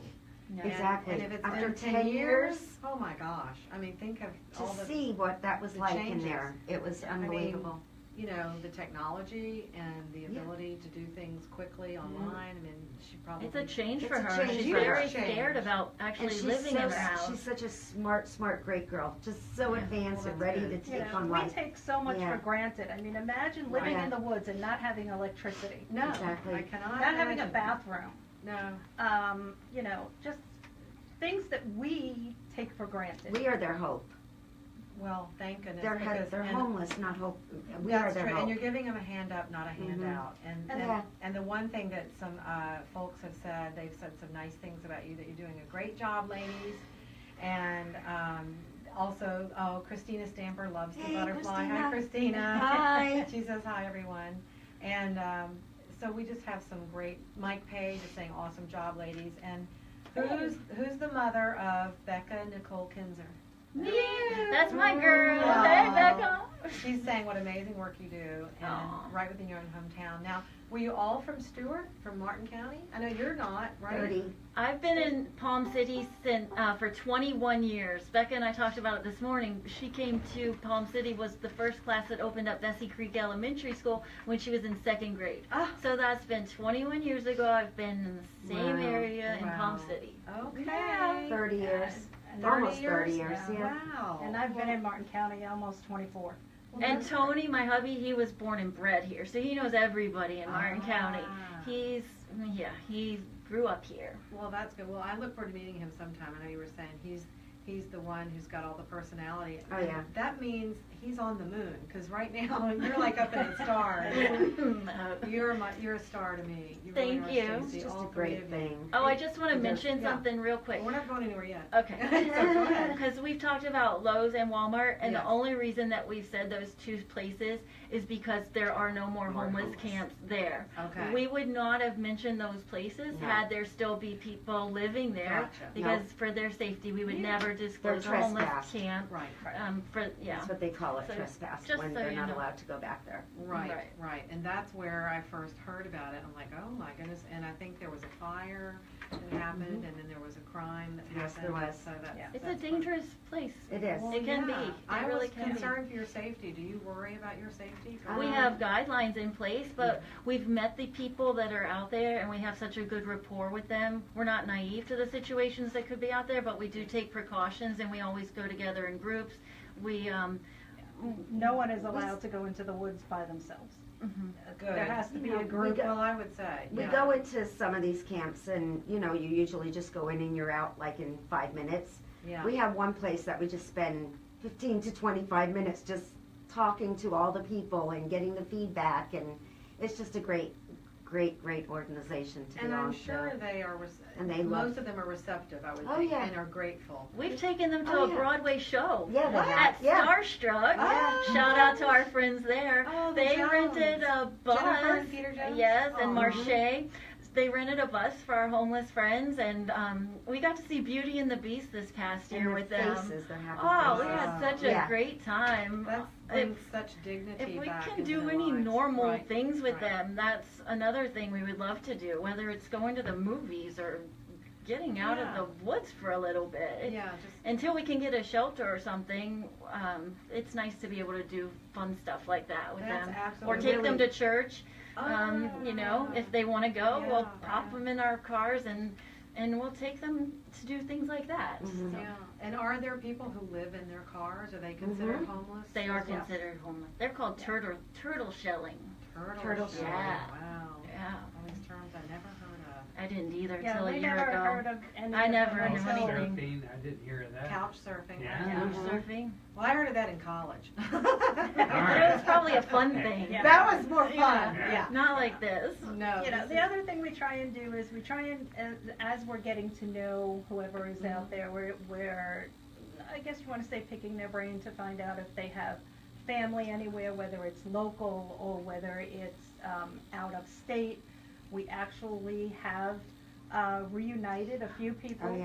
Yeah. Exactly. And if it's After been 10 years, oh my gosh, I mean, think of all to the, see what that was the like in changes. there, it was I mean, unbelievable. you know, the technology and the Yeah. ability to do things quickly online. I mean, she probably. It's a change It's for a her. change She's for her. very Change. scared about And actually she's living in her house. she's such a smart, great girl, just so Yeah. advanced Well, and that's ready to good. You take know, on we life. take so much Yeah. for granted. I mean, imagine living Right. in the woods and not having electricity, No, Exactly. I cannot. not having a imagine. bathroom. No. You know, just things that we take for granted. We are their hope. Well, thank goodness. They're because- and homeless, not hope. We are That's their true, hope. and you're giving them a hand up, not a Mhm. handout. And Yeah. and the one thing that some folks have said, they've said some nice things about you, that you're doing a great job, ladies. And also, Christina Stamper loves the Hey, butterfly. Hi, Christina. Hi. She says hi, everyone. And so we just have some great. Mike Page is saying, awesome job, ladies. And who's the mother of Becca Nicole Kinzer? Me. That's my girl. Aw. Hey, Becca. She's saying what amazing work you do, and Aw. right within your own hometown. Now, were you all from Stewart, from Martin County? I know you're not, right? 30. I've been in Palm City for 21 years. Becca and I talked about it this morning. She came to Palm City, was the first class that opened up Bessie Creek Elementary School when she was in 2nd grade. Ah. So that's been 21 years ago. I've been in the same Wow. area in Palm Wow. City. Okay. Yeah. 30 years. And Almost 30 years, Yeah. yeah. Wow. And I've been in Martin County almost 24. Well, And that's Tony, my hubby, he was born and bred here, so he knows everybody in Martin Ah. County. He grew up here. Well, that's good. Well, I look forward to meeting him sometime. I know you were saying he's the one who's got all the personality. Oh, And yeah. That means he's on the moon, because right now you're like up in the stars. You're a star to me. You really Thank are, you. Stacey, It's just all a three great of you. thing. Oh, I just want to Because- mention yeah. something real quick. But we're not going anywhere yet. Okay. So go ahead. Because we've talked about Lowe's and Walmart, and Yes. the only reason that we've said those two places is because there are no more homeless camps there. Okay. We would not have mentioned those places No. had there still be people living there, Gotcha. because for their safety, we would Yeah. never disclose a homeless trespassed. camp. Right. That's what they call it, So, trespass, just when so they're you not know. allowed to go back there. Right, Right. right, and that's where I first heard about it. I'm like, oh my goodness, and I think there was a fire that happened, and then there was a crime that Yes, happened. there was. So that's, Yeah. It's a that's dangerous place. It is. Well, It can yeah. be. It I really was can be. concerned for your safety. Do you worry about your safety? We Um, have guidelines in place, but we've met the people that are out there, and we have such a good rapport with them. We're not naive to the situations that could be out there, but we do take precautions, and we always go together in groups. We, No one is allowed to go into the woods by themselves. mhm. Good. There has to be You know, a we group. go- Well, I would say. We yeah. go into some of these camps and, you know, you usually just go in and you're out like in 5 minutes. Yeah. We have one place that we just spend 15 to 25 minutes just talking to all the people and getting the feedback, and it's just a great organization to And be I'm on. sure so. they are, And they love- most of them are receptive, I would Oh, think, yeah. and are grateful. We've taken them to Oh, a yeah. Broadway show. Yeah, they At have. Yeah. Starstruck. Oh. Shout out to our friends there. Oh, the They Jones. rented a bus. Jennifer and Peter Jones? Yes, and Oh. Marche. They rented a bus for our homeless friends, and we got to see Beauty and the Beast this past And year their with them. faces, their happy Oh, we faces. had such a Yeah. great time. That's If- brings such dignity If we back can into do their any lives. normal Right, things with right. them, that's another thing we would love to do, whether it's going to the movies or getting out Yeah. of the woods for a little bit. Yeah, just Until we can get a shelter or something, it's nice to be able to do fun stuff like that with That's them. absolutely Or take them really- to church, you know, if they want to go, we'll pop them in our cars and we'll take them to do things like that. Mhm. So Yeah, and are there people who live in their cars? Are they considered Mhm. homeless? they are as well? considered homeless. They're called turtle shelling. Turtle shell. Yeah. Wow. Yeah. All these terms I never heard of. I didn't either Yeah, till a we year never ago. heard of any I of never them knew until- anything. Surfing, I didn't hear of that. Couch surfing. Yeah. Couch Mhm. surfing. Well, I heard of that in college. It was probably a fun thing. Yeah. That was more fun. Yeah. Yeah. Not like this. No. You know, this the other thing we try and do is we try and, as we're getting to know whoever is out there, we're, I guess you want to say, picking their brain to find out if they have family anywhere, whether it's local or whether it's out of state. We actually have reunited a few people Oh,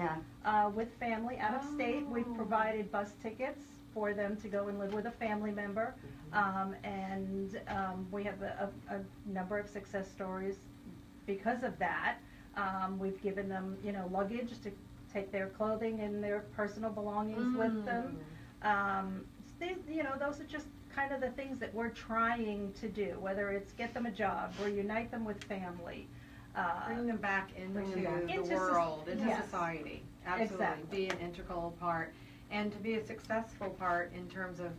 yeah. with family out of state. We've Oh. provided bus tickets for them to go and live with a family member. And we have a number of success stories because of that. We've given them, you know, luggage to take their clothing and their personal belongings with them. You know, those are just kind of the things that we're trying to do, whether it's get them a job, reunite them with family. Bring them back into Into the world, into yes. society. Absolutely. Exactly. Be an integral part. And to be a successful part in terms of,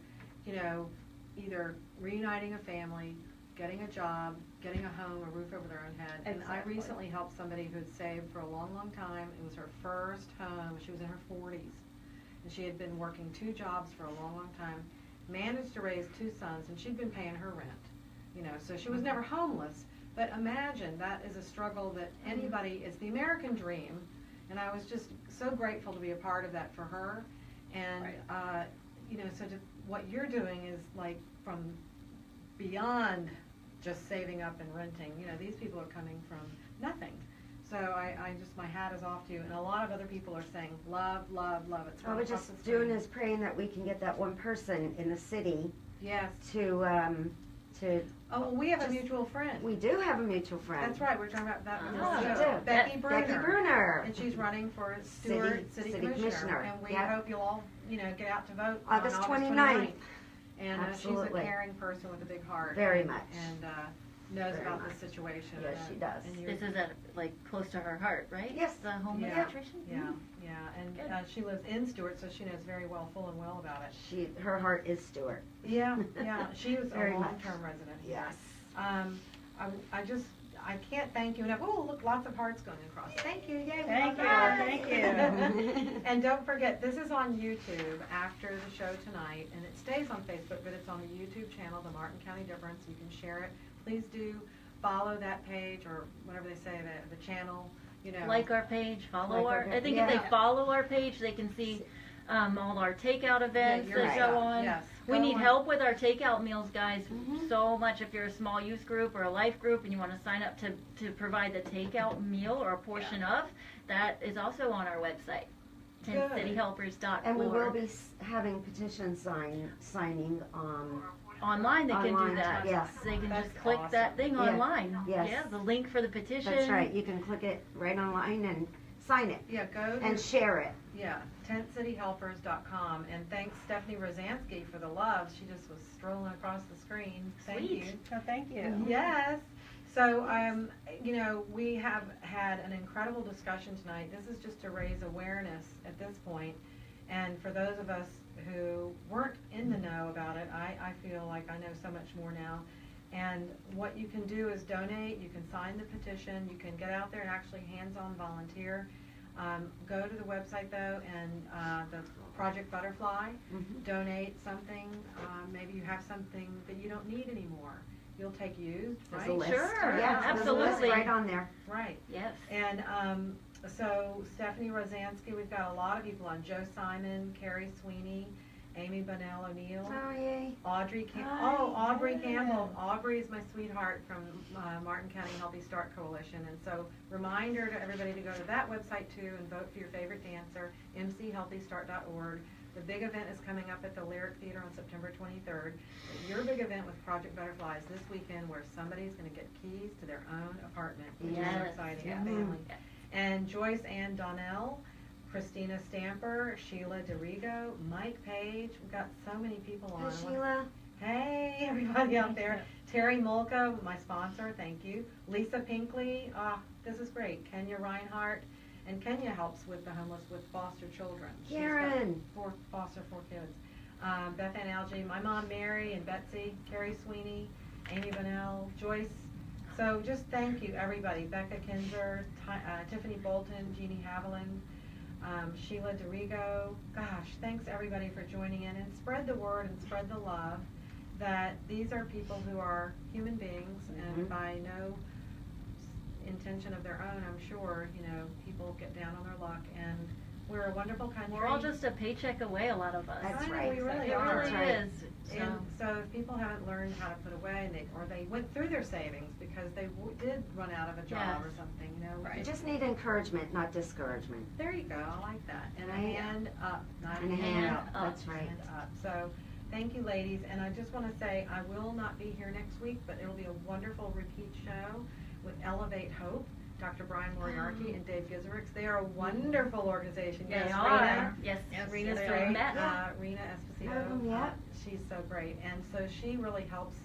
you know, either reuniting a family, getting a job, getting a home, a roof over their own head. And I Exactly. recently helped somebody who'd saved for a long, long time. It was her first home. She was in her 40s. And she had been working 2 jobs for a long, long time. Managed to raise 2 sons, and she'd been paying her rent. You know, so she was never homeless. But imagine, that is a struggle that anybody, it's the American dream. And I was just so grateful to be a part of that for her. And, you know, so what you're doing is like from beyond just saving up and renting. You know, these people are coming from nothing. So I just, my hat is off to you. And a lot of other people are saying, love, love, love. It's All we're just doing is praying that we can get that one person in the city yes. to Oh, we have a just- mutual friend. we do have a mutual friend. That's right. We're talking about that. Oh, with we this do. show. Becky Becky Bruner. Bruner. And she's running for Stewart City Commissioner. And we Yep. hope you'll all, you know, get out to vote August on August 29th. 29th. And she's a Absolutely. caring person with a big heart. Very much. And knows Very about much. the situation. Yes, she does. And you're- This is like close to her heart, right? Yes. The homeless Yeah. situation? Yeah, yeah. And Good. she lives in Stewart, so she knows very well, full and well about it. Her heart is Stewart. Yeah, yeah. She was Very a much. long-term resident. Yes. I can't thank you enough. Oh, look, lots of hearts going across. Thank you, yay. we Thank love you, that. thank you. And don't forget, this is on YouTube after the show tonight, and it stays on Facebook, but it's on the YouTube channel, The Martin County Difference. You can share it. Please do follow that page, or whatever they say, the channel, you know. Like our page, follow Like our our, page, I think yeah. if they follow our page, they can see all our takeout events you're that right. go on. Yes. We Go need on. help with our takeout meals, guys, Mhm. so much. If you're a small youth group or a life group and you want to sign up to provide the takeout meal or a portion of, that is also on our website, Good. tentcityhelpers.org. And we will be having petition signing Online, they can do Online, that. yes. They can That's just click awesome. that thing Yeah. online. Yes. Yeah, the link for the petition. That's right. You can click it right online and sign it Yeah, go to and share it. yeah, tentcityhelpers.com. And thanks Stephanie Rosansky for the love. She just was strolling across the screen. Thank Sweet. you. Oh, thank you. Yes. So, you know, we have had an incredible discussion tonight. This is just to raise awareness at this point. And for those of us who weren't in the know about it, I feel like I know so much more now. And what you can do is donate. You can sign the petition. You can get out there and actually hands-on volunteer. Go to the website, though, and the Project Butterfly. Mhm. Donate something. Maybe you have something that you don't need anymore. You'll take used, There's right? a list. Sure, Yeah, there's a list absolutely. right on there. Right. Yes. And so Stephanie Rosansky, we've got a lot of people on. Joe Simon, Carrie Sweeney, Amy Bonnell O'Neill, Oh, yay. Aubrey Aubrey Campbell. Aubrey is my sweetheart from Martin County Healthy Start Coalition. And so reminder to everybody to go to that website too and vote for your favorite dancer, mchealthystart.org. The big event is coming up at the Lyric Theater on September 23rd. Your big event with Project Butterfly is this weekend, where somebody's going to get keys to their own apartment, which is Yes. exciting. Yes. Family. Yes. And Joyce Ann Donnell, Christina Stamper, Sheila DeRigo, Mike Page. We've got so many people on. Hey, Sheila. Hey, everybody out there. Terry Molka, my sponsor, thank you. Lisa Pinkley, this is great. Kenya Reinhart. And Kenya helps with the homeless with foster children. She's got Karen. four kids. Beth Ann Algie, my mom Mary and Betsy, Carrie Sweeney, Amy Bonnell, Joyce. So just thank you, everybody. Becca Kinzer, Tiffany Bolton, Jeannie Haviland, Sheila DeRigo. Gosh, thanks everybody for joining in, and spread the word and spread the love that these are people who are human beings, and Mhm. by no intention of their own, I'm sure, you know, people get down on their luck, and we're a wonderful country. We're all just a paycheck away, a lot of us. That's I know, right. we really It are. really That's right. is. So, And so if people haven't learned how to put away, and they went through their savings because they did run out of a job Yes. or something, you know. You just need encouragement, not discouragement. There you go. I like that. And a Right. hand up, not And a a hand hand up. up, that's right. Hand up. So thank you, ladies. And I just want to say I will not be here next week, but it'll be a wonderful repeat show with Elevate Hope. Dr. Brian Moriarty and Dave Gizerix. They are a wonderful organization. They Yes, are. Rena. Yes, Rena's yes, great. we met. Rena Esposito. Heard 'em, yeah. She's so great. And so she really helps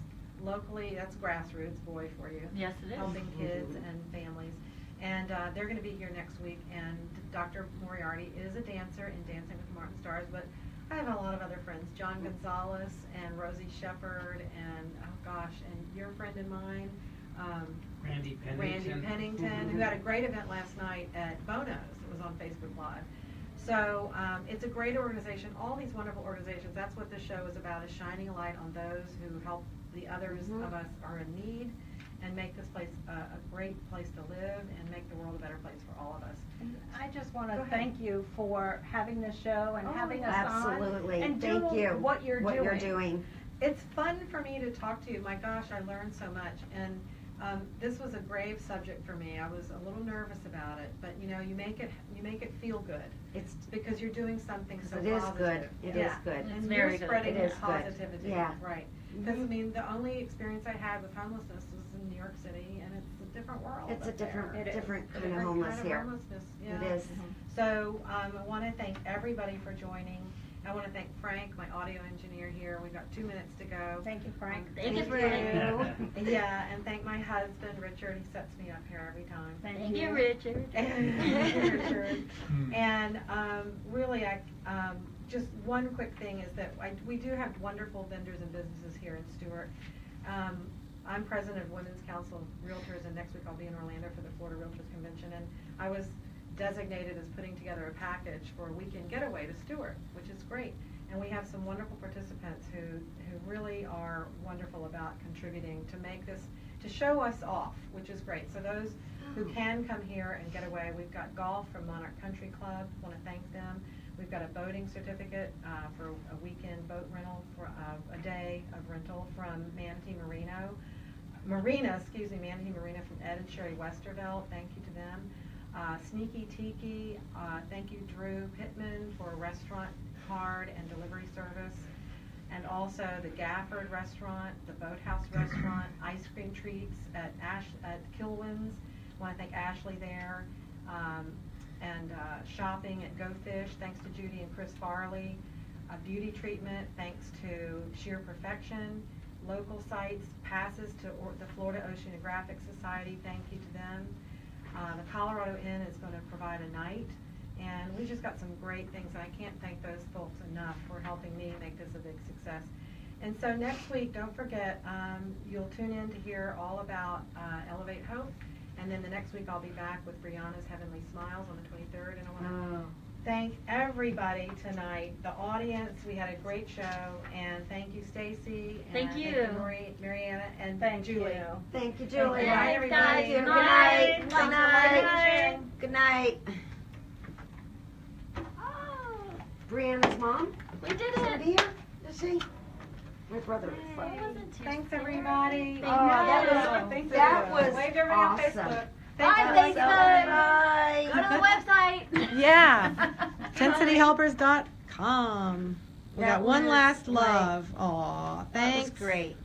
locally. That's grassroots, boy, for you. Yes, it is. Helping kids and families. And they're going to be here next week. And Dr. Moriarty is a dancer in Dancing with the Martin Stars. But I have a lot of other friends. John Gonzalez and Rosie Shepard and, oh gosh, and your friend and mine. Randy Randy Pennington. Pennington, who had a great event last night at Bono's. It was on Facebook Live. So it's a great organization. All these wonderful organizations. That's what this show is about: is shining a light on those who help the others of us are in need, and make this place a great place to live, and make the world a better place for all of us. And I just want Go to ahead. thank you for having this show and Oh, having us on. Absolutely. And Thank doing you. what you're doing. It's fun for me to talk to you. My gosh, I learned so much. And this was a grave subject for me. I was a little nervous about it, but you know, you make it feel good. It's Because you're doing something so It is positive. good. It is good. It's And very you're good. spreading It is good. positivity. Yeah. Right. Because I mean, the only experience I had with homelessness was in New York City, and it's a different world. It's a up there. different It is. different kind of Different homeless kind of here. homelessness, It yeah. is. So I want to thank everybody for joining. I want to thank Frank, my audio engineer here. We've got 2 minutes to go. Thank you, Frank. Thank you, Frank. Yeah, and thank my husband, Richard. He sets me up here every time. Thank you, Richard. Richard. And really, just one quick thing is that we do have wonderful vendors and businesses here in Stewart. I'm president of Women's Council of Realtors, and next week I'll be in Orlando for the Florida Realtors Convention. And I was designated as putting together a package for a weekend getaway to Stewart, which is great. And we have some wonderful participants who really are wonderful about contributing to make this, to show us off, which is great. So those who can come here and get away, we've got golf from Monarch Country Club, want to thank them. We've got a boating certificate for a weekend boat rental for a day of rental from Manatee Marina, Manatee Marina from Ed and Sherry Westervelt. Thank you to them. Sneaky Tiki, thank you Drew Pittman for a restaurant card and delivery service. And also the Gafford Restaurant, the Boathouse Restaurant, ice cream treats at Kilwin's. I want to thank Ashley there. And shopping at Go Fish, thanks to Judy and Chris Farley. Beauty treatment, thanks to Sheer Perfection. Local sites, passes to the Florida Oceanographic Society, thank you to them. The Colorado Inn is going to provide a night, and we just got some great things, and I can't thank those folks enough for helping me make this a big success. And so next week, don't forget, you'll tune in to hear all about Elevate Hope, and then the next week I'll be back with Brianna's Heavenly Smiles on the 23rd, and I want to thank everybody tonight, the audience. We had a great show, and thank you, Stacey. Thank you. Marianne, and Thank Julie. you. Thank you, Julie. Good night, everybody. Thank you. Good Good night. night. Good night. Good night. Brianna's mom? We did Is it. here? Is she? My brother is It like, wasn't too Thanks, bad. everybody. Thank that you. was, that was Wave to everybody on awesome. Facebook. Bye, Thank you. Facebook. Go to the website. Yeah. TentCityHelpers.com. We got one last love. Aw, That was thanks. great.